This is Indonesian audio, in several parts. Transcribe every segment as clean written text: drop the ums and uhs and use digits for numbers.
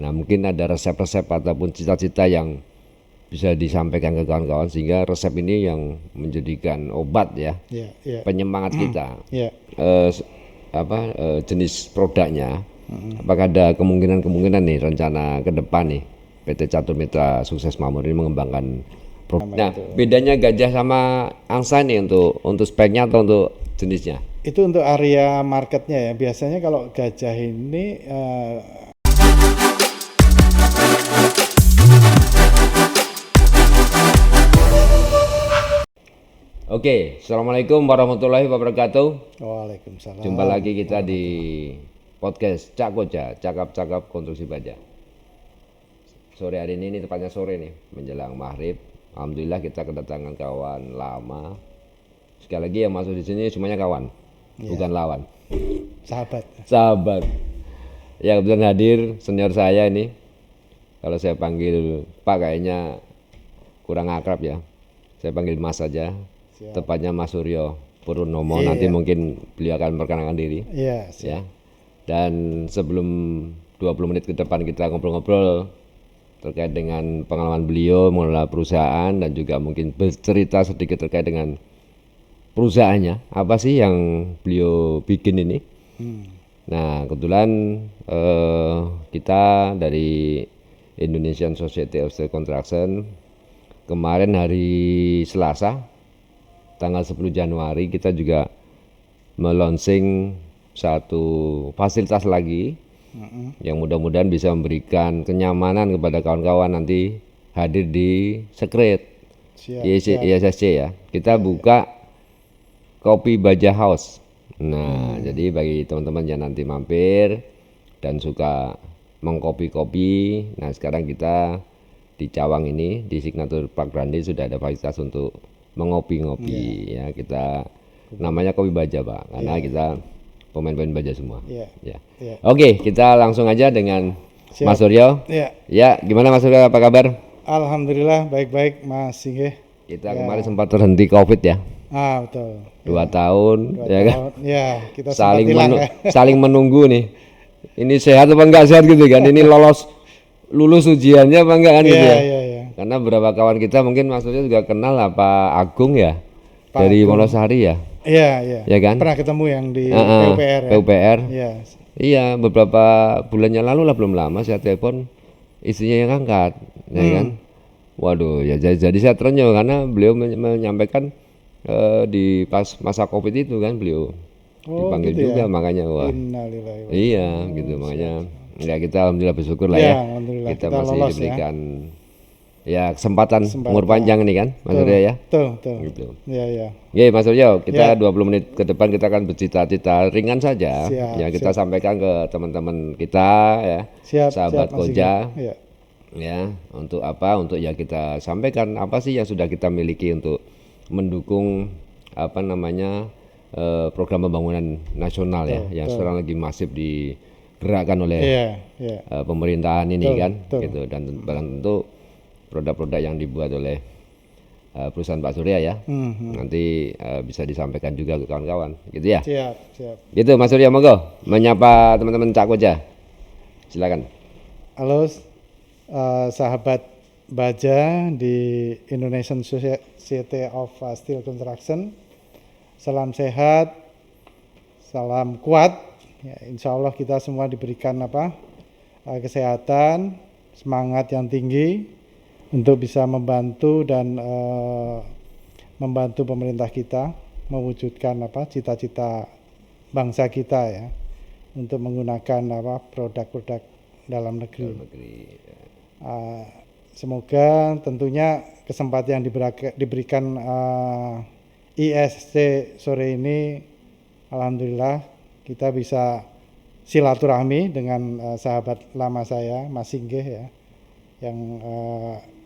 Nah mungkin ada resep-resep ataupun cita-cita yang bisa disampaikan ke kawan-kawan sehingga resep ini yang menjadikan obat ya, penyemangat kita. Jenis produknya, apakah ada kemungkinan nih rencana ke depan nih PT Catur Mitra Sukses Makmur ini mengembangkan produk. Nah bedanya gajah sama angsa nih untuk speknya atau untuk jenisnya? Itu untuk area marketnya ya. Biasanya kalau gajah ini Oke, assalamualaikum warahmatullahi wabarakatuh. Waalaikumsalam. Jumpa lagi kita di podcast Cak Koja, cakap-cakap konstruksi baja. Sore hari ini tepatnya sore nih, menjelang maghrib. Alhamdulillah kita kedatangan kawan lama. Sekali lagi yang masuk di sini semuanya kawan, bukan lawan. Sahabat. Ya kebetulan hadir senior saya ini. Kalau saya panggil Pak kayaknya kurang akrab ya. Saya panggil Mas saja. Tepatnya Mas Suryo Purnomo. Nanti mungkin beliau akan memperkenalkan diri. Ya. Dan sebelum 20 menit ke depan kita ngobrol-ngobrol terkait dengan pengalaman beliau mengelola perusahaan dan juga mungkin bercerita sedikit terkait dengan perusahaannya. Apa sih yang beliau bikin ini? Nah kebetulan kita dari Indonesian Society of Steel Construction kemarin hari Selasa tanggal 10 Januari kita juga meluncing satu fasilitas lagi yang mudah-mudahan bisa memberikan kenyamanan kepada kawan-kawan nanti hadir di Sekret ISSC ya. Kita buka Kopi Baja House. Nah jadi bagi teman-teman yang nanti mampir dan suka mengkopi-kopi, nah sekarang kita di Cawang ini di Signature Park Grande sudah ada fasilitas untuk mengopi-ngopi ya. Kita namanya Kopi Baja Pak karena kita pemain-pemain baja semua. Oke, kita langsung aja dengan Mas Suryo. Ya, gimana Mas Suryo, apa kabar? Alhamdulillah baik-baik Mas Singgih. Kita kemarin sempat terhenti Covid ya. Betul. 2 tahun ya kan. Kita saling menunggu nih. Ini sehat apa enggak sehat gitu kan. Ini lulus ujiannya apa enggak kan gitu ya. Karena beberapa kawan kita mungkin maksudnya juga kenal Pak Agung ya, Pak dari Wonosari ya. Ya kan? Pernah ketemu yang di PUPR. PUPR. Iya, beberapa bulan yang lalu lah, belum lama saya telepon istrinya yang angkat, ya kan. Waduh, ya jadi saya terenyuh karena beliau menyampaikan di pas masa Covid itu kan beliau dipanggil gitu juga ya? Makanya wah. Iya, gitu makanya. Ya kita alhamdulillah bersyukur lah ya. Kita masih diberikan ya kesempatan umur panjang nih kan Mas Suryo ya. Betul. Gitu. Iya Mas Suryo, kita 20 menit ke depan kita akan bercita-cita ringan saja. Kita sampaikan ke teman-teman kita ya. Sahabat Koja. Ya, untuk apa? Untuk ya kita sampaikan apa sih yang sudah kita miliki untuk mendukung program pembangunan nasional ya yang sekarang lagi masif digerakkan oleh pemerintahan ini kan gitu. Dan tentu produk-produk yang dibuat oleh perusahaan Pak Surya ya. Nanti bisa disampaikan juga ke kawan-kawan gitu ya. Siap. Gitu Mas Surya, monggo menyapa teman-teman Cak Koja. Silakan. Halo sahabat baja di Indonesian Society of Steel Construction. Salam sehat, salam kuat. Ya, insya Allah kita semua diberikan kesehatan, semangat yang tinggi untuk bisa membantu dan membantu pemerintah kita mewujudkan cita-cita bangsa kita ya, untuk menggunakan produk-produk dalam negeri. Semoga tentunya kesempatan yang diberikan ISC sore ini, alhamdulillah kita bisa silaturahmi dengan sahabat lama saya Mas Singgih ya, yang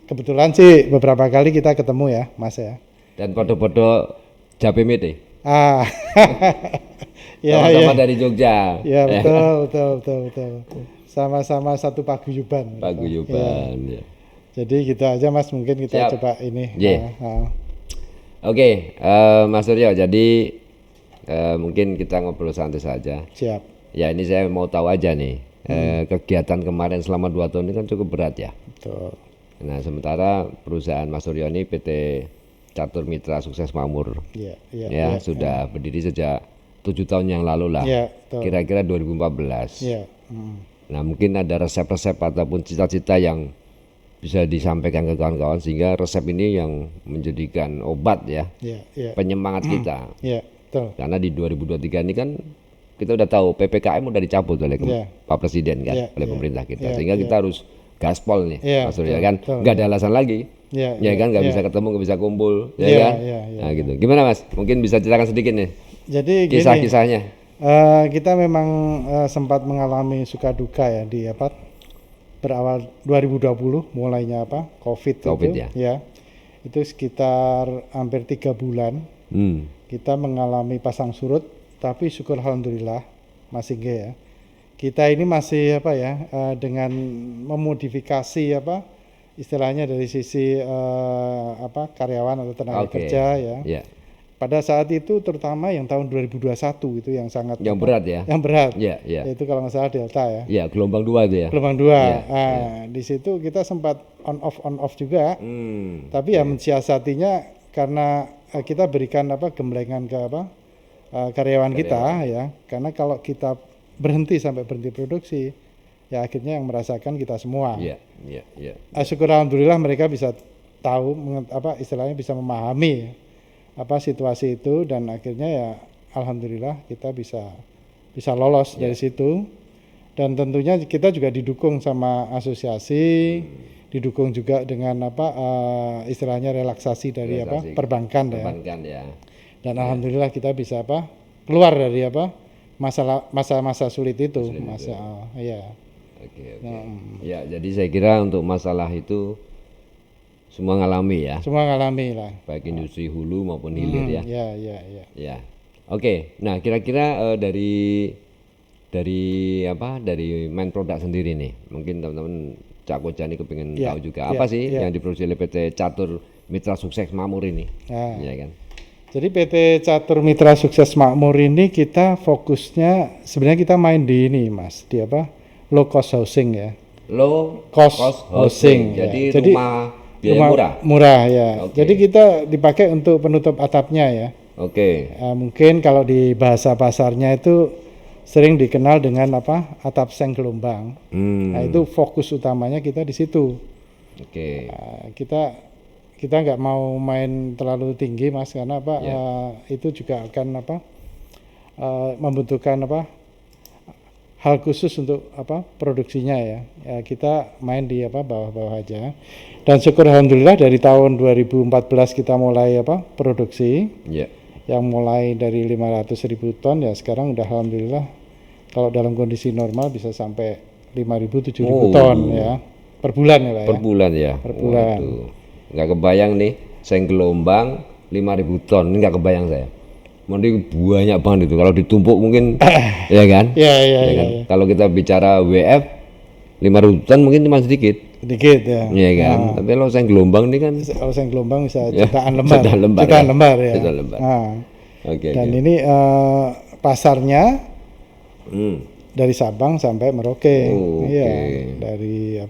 kebetulan sih beberapa kali kita ketemu ya Mas ya. Dan foto-foto Japimete. Sama-sama dari Jogja. Ya betul. Sama-sama satu paguyuban. Ya. Jadi gitu aja Mas, mungkin kita coba ini. Oke, Mas Suryo, jadi mungkin kita ngobrol santai saja. Siap. Ya ini saya mau tahu aja nih, kegiatan kemarin selama 2 tahun ini kan cukup berat ya. Betul. Nah sementara perusahaan Mas Suryo ini PT Catur Mitra Sukses Makmur Iya, ya sudah berdiri sejak 7 tahun yang lalu lah. Iya, betul. Kira-kira 2014. Iya. Nah mungkin ada resep-resep ataupun cita-cita yang bisa disampaikan ke kawan-kawan sehingga resep ini yang menjadikan obat ya, Iya. penyemangat kita. Iya, betul. Karena di 2023 ini kan kita udah tahu PPKM udah dicabut oleh Pak Presiden kan, oleh pemerintah kita, sehingga kita harus gaspol nih, Mas Suryo kan, nggak ada alasan lagi, ya kan, nggak bisa ketemu, nggak bisa kumpul, ya kan, nah gitu. Gimana Mas? Mungkin bisa ceritakan sedikit nih, Jadi kisah-kisahnya. Kita memang sempat mengalami suka duka ya di berawal 2020 mulainya COVID itu, ya. Itu sekitar hampir 3 bulan kita mengalami pasang surut, tapi syukur alhamdulillah Mas Inge ya. Kita ini masih dengan memodifikasi istilahnya dari sisi karyawan atau tenaga kerja ya. Pada saat itu terutama yang tahun 2021 itu yang sangat berat ya. Yang berat. Ya. Itu kalau nggak salah Delta ya. Ya, gelombang 2 itu ya. Gelombang 2. Di situ kita sempat on off juga. Tapi ya mensiasatinya karena kita berikan gemblengan ke karyawan kita ya. Karena kalau kita berhenti sampai berhenti produksi, ya akhirnya yang merasakan kita semua. Iya. Syukur alhamdulillah mereka bisa tahu istilahnya bisa memahami situasi itu, dan akhirnya ya alhamdulillah kita bisa lolos dari situ. Dan tentunya kita juga didukung sama asosiasi, didukung juga dengan istilahnya relaksasi dari perbankan ya. Dan alhamdulillah kita bisa keluar dari masa-masa sulit itu. Oke. Ya, jadi saya kira untuk masalah itu semua ngalami ya. Semua ngalami lah. Baik industri hulu maupun hilir ya. Ya. Oke. Nah, kira-kira dari main produk sendiri nih. Mungkin teman-teman Cak Koja ini kepingin tahu juga apa sih yang diproduksi oleh PT Catur Mitra Sukses Makmur ini. Ya kan. Jadi PT Catur Mitra Sukses Makmur ini kita fokusnya sebenarnya kita main di ini Mas, di low cost housing ya. Low cost housing. Jadi rumah murah ya. Jadi kita dipakai untuk penutup atapnya ya. Mungkin kalau di bahasa pasarnya itu sering dikenal dengan atap seng gelombang. Nah, itu fokus utamanya kita di situ. Kita nggak mau main terlalu tinggi Mas, karena itu juga akan membutuhkan hal khusus untuk produksinya ya. Kita main di bawah-bawah aja. Dan syukur alhamdulillah dari tahun 2014 kita mulai produksi. Yang mulai dari 500.000 ton ya sekarang udah alhamdulillah kalau dalam kondisi normal bisa sampai 5.000 7.000 ton ya per bulan ya Pak ya. Per bulan ya. Per bulan. Nggak kebayang nih, seng gelombang 5.000 ton, ini nggak kebayang saya. Mending banyak banget itu kalau ditumpuk mungkin ya kan? Iya. Kalau kita bicara WF 5.000 ton mungkin cuma sedikit ya. Iya kan? Tapi kalau seng gelombang ini kan kalau seng gelombang bisa jutaan lembar. Dan ini pasarnya dari Sabang sampai Merauke. Dari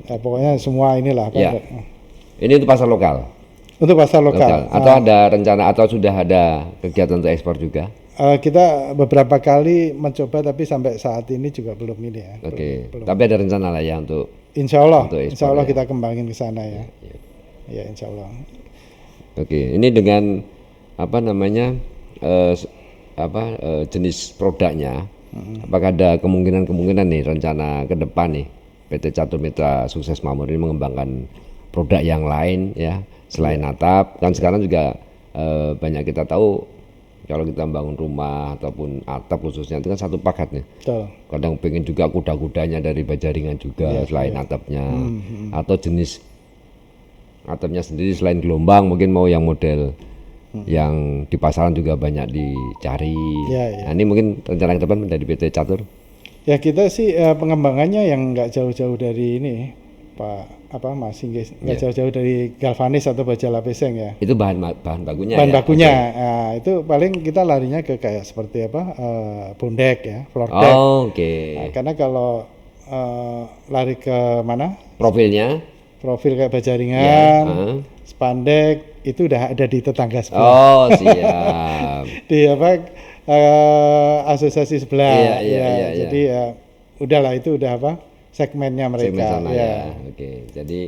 pokoknya semua inilah Ini untuk pasar lokal. Untuk pasar lokal. Atau ada rencana atau sudah ada kegiatan untuk ekspor juga? Kita beberapa kali mencoba tapi sampai saat ini juga belum ini ya. Belum. Tapi ada rencana lah ya untuk Insya Allah ya. Kita kembangin ke sana ya. Ya Insya Allah. Ini dengan jenis produknya, apakah ada kemungkinan nih rencana ke depan nih PT Catur Mitra Sukses Makmur ini mengembangkan produk yang lain ya selain atap? Kan sekarang juga banyak kita tahu kalau kita bangun rumah ataupun atap khususnya itu kan satu paket nih. Kadang pengen juga kuda-kudanya dari Bajaringan juga selain atapnya, atau jenis atapnya sendiri selain gelombang mungkin mau yang model yang di pasaran juga banyak dicari. Nah, ini mungkin rencana ke depan dari PT Catur. Ya kita sih pengembangannya yang nggak jauh-jauh dari ini Pak apa Mas Singgih, nggak Ya. jauh-jauh dari galvanis atau baja lapiseng ya. Itu bahan bakunya Bahan ya. bakunya, Oke. nah, itu paling kita larinya ke kayak seperti apa bondek ya, floor deck. Oh, oke. Nah, karena kalau lari ke mana Profilnya? profil kayak baja Ya. ringan, Heeh. spandek itu udah ada di tetangga sebelah, Oh, siap. di apa asosiasi sebelah. Iya, iya, Ya, iya, iya. jadi ya udahlah itu udah apa segmennya Segmen mereka. sana Ya. ya. Oke. Jadi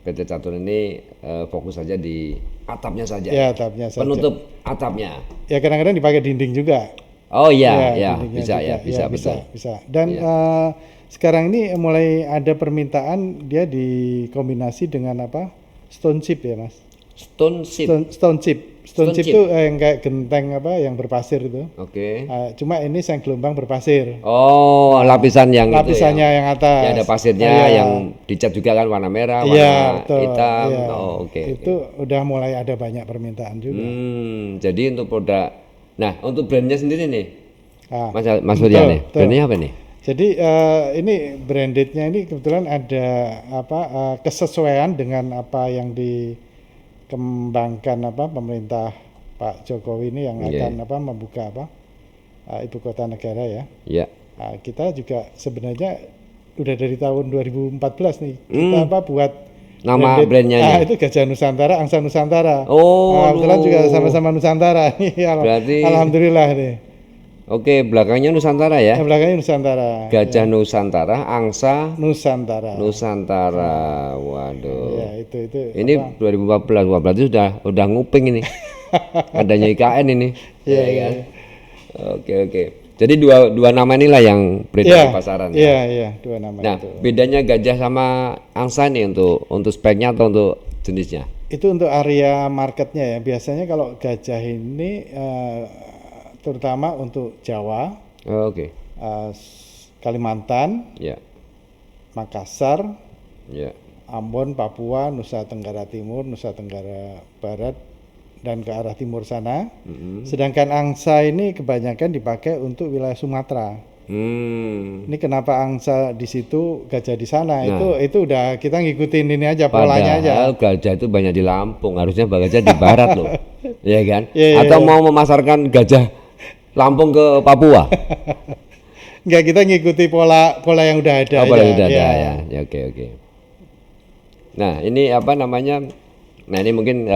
PT Catur ini fokus saja di atapnya saja. Ya, atapnya saja. Penutup atapnya. Ya kadang-kadang dipakai dinding juga. Oh iya, ya, dindingnya bisa juga. ya, bisa, bisa, betul. bisa. Dan Iya. sekarang ini mulai ada permintaan dia dikombinasi dengan apa? Stone chip ya, Mas. Stone chip. Stone chip. Stone Stone chip chip. itu yang kayak genteng apa yang berpasir itu. Oke. Cuma ini seng gelombang berpasir. Oh, lapisan yang itu Lapisannya yang atas. ya ada pasirnya Iya. yang dicat juga kan warna merah, Iya, warna betul. hitam. Iya. Oh, oke. Itu udah mulai ada banyak permintaan juga. Jadi untuk produk, nah untuk brandnya sendiri nih, Ah, Mas Surya nih, betul. brandnya apa nih? Jadi ini brandednya ini kebetulan ada apa kesesuaian dengan apa yang dikembangkan apa pemerintah Pak Jokowi ini yang Iya. akan apa membuka apa ibu kota negara ya. Ya, Kita juga sebenarnya udah dari tahun 2014 nih kita apa buat nama branded. brandnya ya. Itu Gajah Nusantara, Angsa Nusantara. Oh, Kebetulan juga lu. sama-sama Nusantara. Berarti- Alhamdulillah nih. Oke, belakangnya Nusantara ya. Yang belakangnya Nusantara. Gajah Nusantara, angsa Nusantara. Nusantara. Waduh. Ya, itu Ini 2014, wah berarti udah nguping ini. Adanya IKN ini. Iya, Ya kan? Oke. Jadi dua nama inilah yang beredar di pasaran. Ya. Iya, dua nama Nah, itu. bedanya gajah sama angsa nih untuk speknya atau untuk jenisnya? Itu untuk area marketnya ya. Biasanya kalau gajah ini terutama untuk Jawa, Oh, oke. Kalimantan, Ya. Makassar, Ya. Ambon, Papua, Nusa Tenggara Timur, Nusa Tenggara Barat, dan ke arah timur sana. Sedangkan angsa ini kebanyakan dipakai untuk wilayah Sumatera. Ini kenapa angsa di situ, gajah di sana? Itu udah kita ngikutin ini aja polanya aja. Padahal gajah itu banyak di Lampung, harusnya gajah di barat loh. Iya kan? Iya, Atau mau memasarkan gajah Lampung ke Papua? Enggak, kita ngikuti pola yang udah ada Oh, aja. udah ada Ya. ya. Ya, oke. Nah, ini apa namanya? Nah, ini mungkin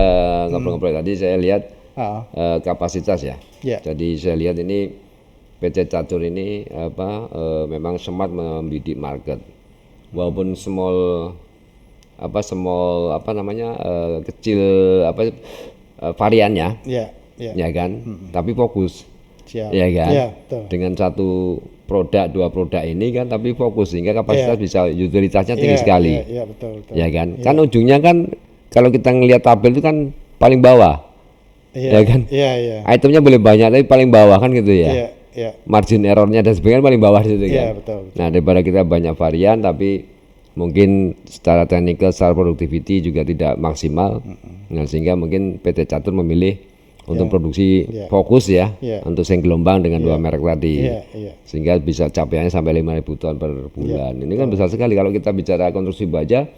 ngobrol-ngobrol tadi saya lihat Ah, kapasitas ya. Ya. Jadi saya lihat ini PT Catur ini memang smart membidik market. Walaupun small kecil variannya ya. ya kan, tapi fokus. Siap. Ya kan? Ya, betul. Dengan satu produk, dua produk ini kan tapi fokus sehingga kapasitas Iya. bisa utilitasnya tinggi Iya, sekali. Iya, betul. Ya kan? Kan ujungnya kan kalau kita ngelihat tabel itu kan paling bawah. Iya, Ya kan? Iya. Itemnya boleh banyak tapi paling bawah kan gitu ya. Iya. Margin errornya dan sebagainya paling bawah di situ Iya, kan. betul. Nah, daripada kita banyak varian tapi mungkin secara teknikal, secara productivity juga tidak maksimal. Nah, sehingga mungkin PT Catur memilih untuk produksi Iya. fokus ya, Iya. untuk seng gelombang dengan dua merek tadi. Iya. Sehingga bisa capaiannya sampai 5.000 ton per bulan. Ini kan besar sekali kalau kita bicara konstruksi baja,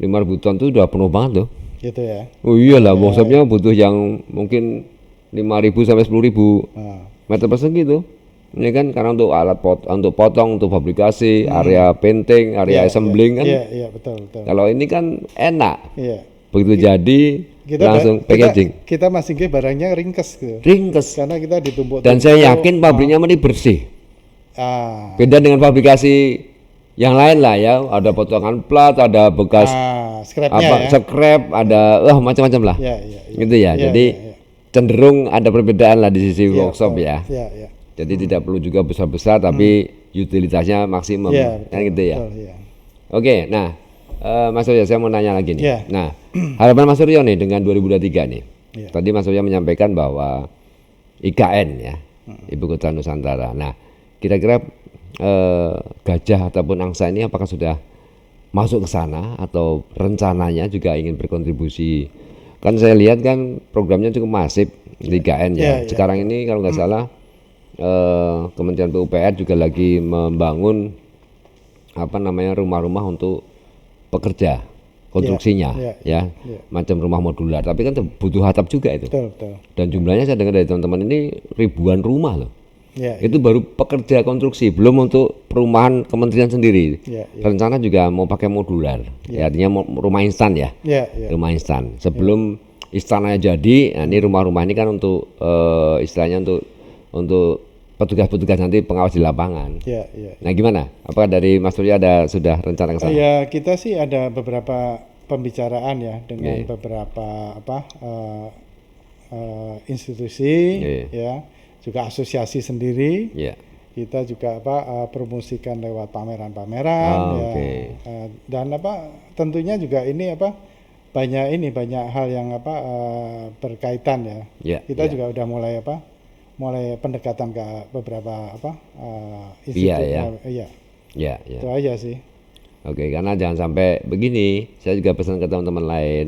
5.000 ton itu udah penuh banget loh. Gitu ya. Oh iyalah, workshopnya butuh yang mungkin 5.000 sampai 10.000 Ah, meter persegi tuh. Ini kan karena untuk alat untuk potong, untuk fabrikasi, area painting, area assembling kan. Iya, betul. Kalau ini kan enak. Iya. Begitu jadi langsung packaging. Kita masih ke barangnya ringkes gitu. Ringkes. Karena kita ditumpuk. Dan saya yakin pabriknya ini bersih. Beda dengan fabrikasi yang lain lah ya, ada potongan plat, ada bekas scrapnya ya. scrap, ada macam-macam lah. Iya. Gitu ya. Jadi cenderung ada perbedaan lah di sisi workshop ya. Iya. Jadi tidak perlu juga besar-besar tapi utilitasnya maksimum. Iya, Kan gitu ya. betul, iya. Oke, nah Mas Surya saya mau nanya lagi nih. Iya. Nah, harapan Mas Surya nih dengan 2023 nih. Iya. Tadi Mas Surya menyampaikan bahwa IKN ya, Ibu Kota Nusantara. Nah, kira-kira gajah ataupun angsa ini apakah sudah masuk ke sana atau rencananya juga ingin berkontribusi? Kan saya lihat kan programnya cukup masif di IKN ya. Iya. Sekarang ini kalau nggak salah Kementerian PUPR juga lagi membangun rumah-rumah untuk pekerja konstruksinya, Iya. macam rumah modular. Tapi kan butuh atap juga itu. Betul. Dan jumlahnya saya dengar dari teman-teman ini ribuan rumah loh. Ya, Itu baru pekerja konstruksi, belum untuk perumahan kementerian sendiri. ya. Rencana juga mau pakai modular, ya, artinya rumah instan ya, Ya. rumah instan. Sebelum istananya jadi, nah ini rumah-rumah ini kan untuk istilahnya untuk petugas-petugas nanti pengawas di lapangan. Ya. Nah gimana? Apakah dari Mas Surya sudah rencana ke sana? Ya, kita sih ada beberapa pembicaraan ya dengan beberapa institusi, ya, juga asosiasi sendiri. Iya. Kita juga promosikan lewat pameran-pameran, dan tentunya juga ini banyak hal yang berkaitan ya. Kita juga udah mulai pendekatan ke beberapa institusi. Iya. Itu aja sih. Oke, karena jangan sampai begini. Saya juga pesan ke teman-teman lain.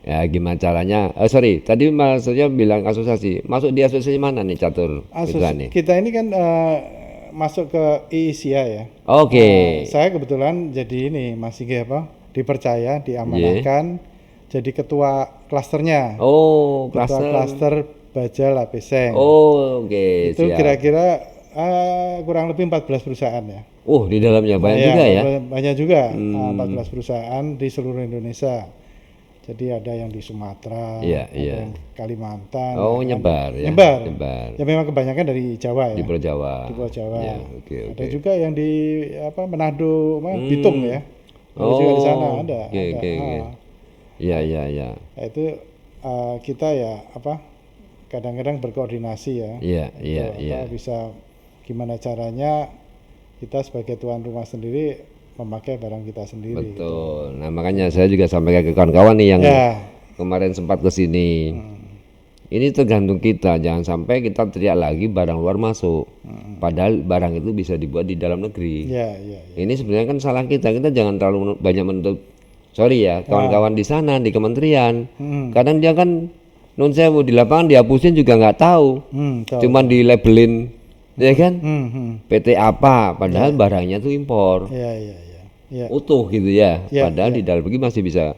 Ya gimana caranya? Tadi maksudnya bilang asosiasi. Masuk di asosiasi mana nih, Catur? Kita ini kan masuk ke IISIA ya. Oke. Saya kebetulan jadi ini masih dipercaya, diamanahkan jadi ketua klasternya. Oh, ketua klaster Baja Lapeseng. Oh, oke. Itu kira-kira kurang lebih 14 perusahaan ya. Di dalamnya banyak juga ya? Banyak juga, 14 perusahaan di seluruh Indonesia. Jadi ada yang di Sumatera, ada yang Kalimantan. Nyebar. Ya memang kebanyakan dari Jawa ya. Di Pulau Jawa. Ya, ada juga yang di Manado, Bitung ya. Ada juga di sana ada. Iya. Nah, itu kita ya kadang-kadang berkoordinasi ya. Iya. Bisa gimana caranya kita sebagai tuan rumah sendiri memakai barang kita sendiri. Betul. Nah makanya saya juga sampaikan ke kawan-kawan nih yang kemarin sempat ke sini. Ini tergantung kita, jangan sampai kita teriak lagi barang luar masuk. Padahal barang itu bisa dibuat di dalam negeri. Ini sebenarnya kan salah kita jangan terlalu banyak menuntut. Sorry ya, kawan-kawan di sana di kementerian. Kadang dia kan non sewu di lapangan dihapusin juga nggak tahu. Cuman di labelin, ya kan? PT apa, padahal barangnya tuh impor. Utuh gitu ya. Padahal di dalam negeri masih bisa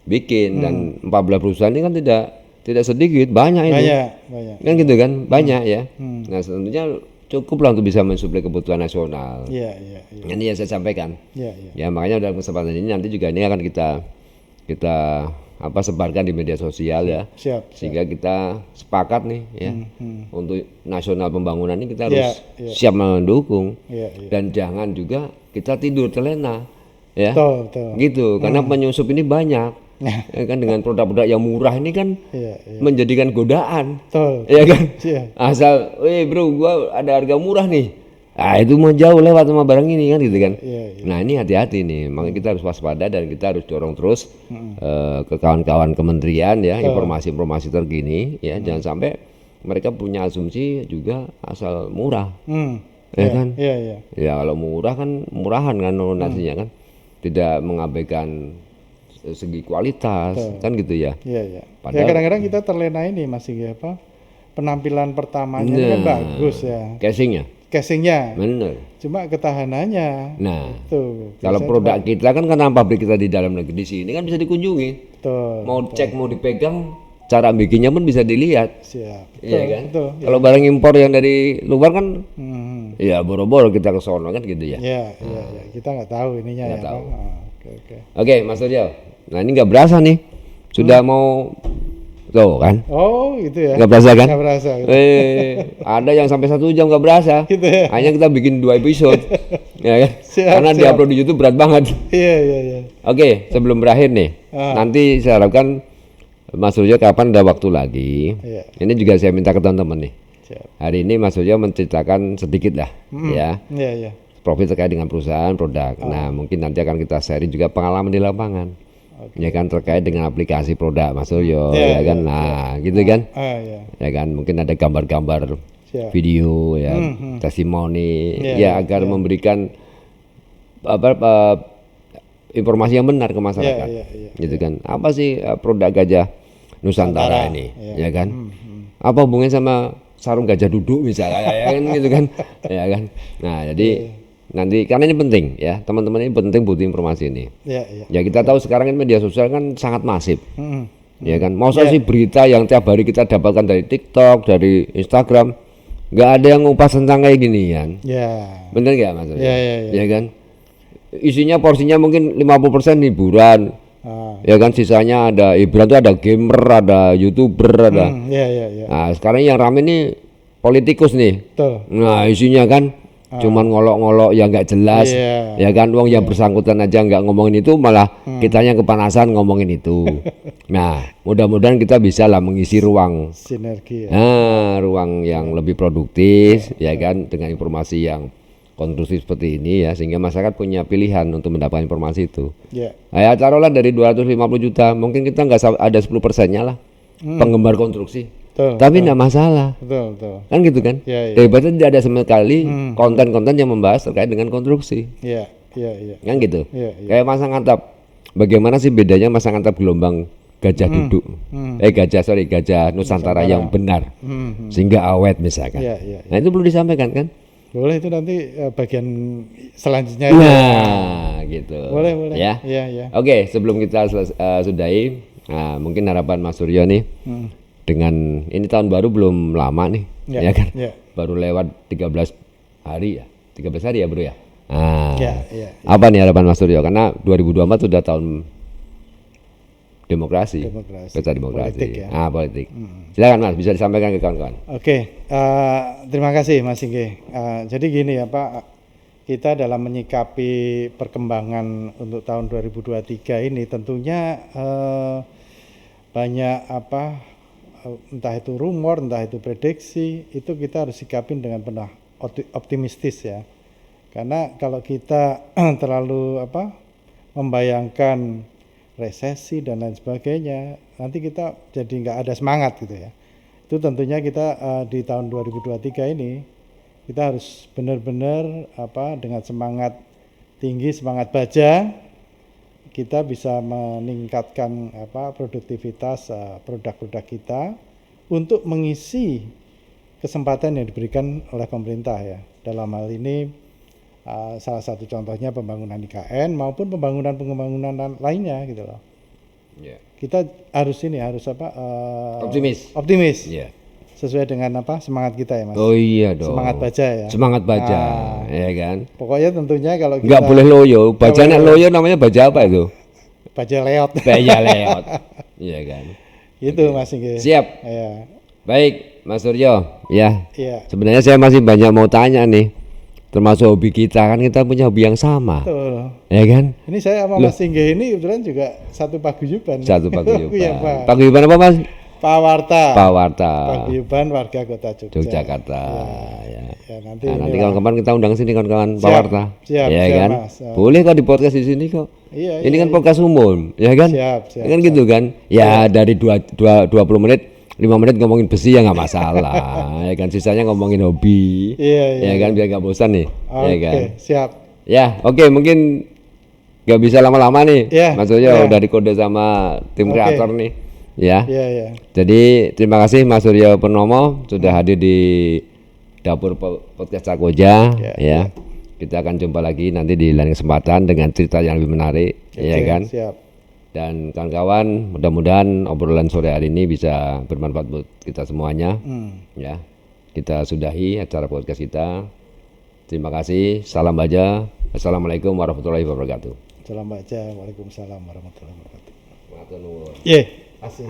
bikin dan 14 perusahaan ini kan tidak sedikit, banyak itu. Banyak. Kan gitu kan, banyak ya. Nah, tentunya cukup lah untuk bisa mensuplai kebutuhan nasional. Ini yang saya sampaikan. Ya, makanya dalam kesempatan ini nanti juga ini akan kita sebarkan di media sosial ya. Sehingga kita sepakat nih ya. Untuk nasional pembangunan ini kita harus siap mendukung. Dan jangan juga kita tidur terlena. Ya. Betul. Gitu, karena penyusup ini banyak. Kan dengan produk-produk yang murah ini kan menjadikan godaan. Ya kan? Asal, bro, gua ada harga murah nih. Itu mau jauh lewat sama barang ini kan gitu kan. Nah, ini hati-hati nih. Makanya kita harus waspada dan kita harus dorong terus ke kawan-kawan kementerian ya, informasi-informasi terkini ya. Jangan sampai mereka punya asumsi juga asal murah. Ya kan? Ya kalau murah kan murahan kan nasinya kan. Tidak mengabaikan segi kualitas kan gitu ya. Padahal kadang-kadang kita terlena ini masih penampilan pertamanya kan bagus ya. Casingnya. Bener. Cuma ketahanannya. Nah, kalau produk kita kan karena pabrik kita di dalam negeri di sini kan bisa dikunjungi. Mau cek mau dipegang, cara bikinnya pun bisa dilihat. Iya kan? Kalau barang impor yang dari luar kan, ya boro-boro kita ke sono kan gitu ya. Kita nggak tahu ininya. Nggak tahu. Oke, Mas Suryo. Nah ini nggak berasa nih, sudah mau tuh kan? Gitu ya? Nggak berasa kan? Nggak berasa. Gitu. Ada yang sampai 1 jam nggak berasa. Gitu ya? Hanya kita bikin 2 episode, ya kan? Karena diupload di YouTube berat banget. Iya. Oke, sebelum berakhir nih, nanti saya harapkan Mas Suryo kapan ada waktu lagi. Ini juga saya minta ke teman-teman nih. Hari ini Mas Suryo menceritakan sedikit lah, ya. Profil terkait dengan perusahaan produk. Nah, mungkin nanti akan kita sharing juga pengalaman di lapangan. Ya kan terkait dengan aplikasi produk Mas Suryo, ya kan. Nah, gitu kan. Ya kan, mungkin ada gambar-gambar video ya, testimoni ya agar memberikan informasi yang benar ke masyarakat. Gitu kan. Apa sih produk Gajah Nusantara ini, ya kan? Apa hubungannya sama sarung gajah duduk misalnya, ya kan gitu kan. Ya kan. Nah, jadi nanti karena ini penting ya, teman-teman ini penting butuh informasi ini. Ya, ya. Ya kita tahu sekarang ini media sosial kan sangat masif. Mm-mm. Ya kan, masa Ya. sih berita yang tiap hari kita dapatkan dari TikTok, dari Instagram, nggak ada yang ngupas tentang kayak ginian. Ya. Bener nggak Mas? Ya, ya, ya. Ya kan, isinya porsinya mungkin 50% hiburan. Ah. Ya kan, sisanya ada hiburan tuh, ada gamer, ada YouTuber, ada. Ya, ya, ya. Nah, sekarang yang rame nih politikus nih. Betul. Nah, isinya kan cuman ngolok-ngolok yang nggak jelas. Iya. Ya kan, uang yang bersangkutan aja nggak ngomongin itu, malah kitanya kepanasan ngomongin itu. Nah, mudah-mudahan kita bisa lah mengisi ruang, Sinergi ya. ruang yang lebih produktif, ya kan, dengan informasi yang kondusif seperti ini ya, sehingga masyarakat punya pilihan untuk mendapatkan informasi itu. Ya. Nah, ya taruhlah dari 250 juta, mungkin kita nggak ada 10%-nya lah penggemar konstruksi. Betul. Tapi enggak masalah. Betul, betul. Kan gitu kan? Ya, ya. Daripada tidak ada sama sekali konten-konten yang membahas terkait dengan konstruksi. Ya, ya, ya. Kan gitu. Ya, ya. Kayak masang atap. Bagaimana sih bedanya masang atap gelombang gajah duduk? Gajah Nusantara yang benar. Sehingga awet misalkan. Ya, ya. Nah, itu perlu disampaikan kan? Boleh itu nanti bagian selanjutnya. Nah, gitu. Boleh, boleh. Ya. Ya, ya. Oke, sebelum kita sudahi, nah, mungkin harapan Mas Suryo nih, dengan ini tahun baru belum lama nih, Ya, ya kan? ya. Baru lewat 13 hari ya, 13 hari ya bro ya. Nah, Ya, ya. apa nih harapan Mas Suryo? Karena 2024 sudah tahun demokrasi, pesta demokrasi, Politik ya. Politik. Silakan Mas, bisa disampaikan ke kawan-kawan. Oke, terima kasih Mas Singgi. Jadi gini ya Pak, kita dalam menyikapi perkembangan untuk tahun 2023 ini tentunya banyak entah itu rumor, entah itu prediksi, itu kita harus sikapin dengan penuh optimistis ya. Karena kalau kita terlalu membayangkan resesi dan lain sebagainya, nanti kita jadi nggak ada semangat gitu ya. Itu tentunya kita di tahun 2023 ini kita harus benar-benar dengan semangat tinggi, semangat baja, kita bisa meningkatkan produktivitas produk-produk kita untuk mengisi kesempatan yang diberikan oleh pemerintah ya. Dalam hal ini salah satu contohnya pembangunan IKN maupun pembangunan lainnya gitu loh. Yeah. Kita harus optimis. Yeah. Sesuai dengan semangat kita ya Mas. Oh iya dong. Semangat baja ya. Semangat baja, ya kan. Pokoknya tentunya kalau kita Nggak boleh loyo. Bajanya loyo namanya baja apa itu? baja leot. Baja leot. Iya kan. Itu Mas Singgi. Siap. Ya. Baik, Mas Suryo. Ya. Iya. Sebenarnya saya masih banyak mau tanya nih. Termasuk hobi kita, kan kita punya hobi yang sama. Betul. Ya kan? Ini saya sama Mas Singgi ini kebetulan juga satu paguyuban. Satu Iya, paguyuban. Pak. Paguyuban apa Mas? Pak Warta. Pak Warta. Paguyuban warga Kota Yogyakarta. Ya. Ya, nanti Nah, nanti inilah. kawan-kawan kita undang sini kawan-kawan Pak Siap, Warta. siap, Ya siap, kan? Mas. Boleh kok di podcast di sini kok. Iya, Ini iya, kan podcast umum, ya kan? Siap, Kan gitu kan? Ya dari 20 menit 5 menit ngomongin besi ya nggak masalah. Ya kan, sisanya ngomongin hobi. Iya, Ya kan, biar nggak bosan nih. Oke, Ya kan? siap. Ya, oke, mungkin nggak bisa lama-lama nih. Iya, Maksudnya iya. udah dikode sama tim Oke. kreator nih. Ya. Iya, iya. Jadi terima kasih Mas Suryo Purnomo sudah hadir di dapur podcast Cakoja. Ya, Ya. Kita akan jumpa lagi nanti di lain kesempatan dengan cerita yang lebih menarik. Ya Oke, kan. Siap. Dan kawan-kawan, mudah-mudahan obrolan sore hari ini bisa bermanfaat buat kita semuanya. Ya, kita sudahi acara podcast kita. Terima kasih. Salam baja. Assalamualaikum warahmatullahi wabarakatuh. Salam baca. Waalaikumsalam warahmatullahi wabarakatuh. Matur nuwun. Iya. Asik.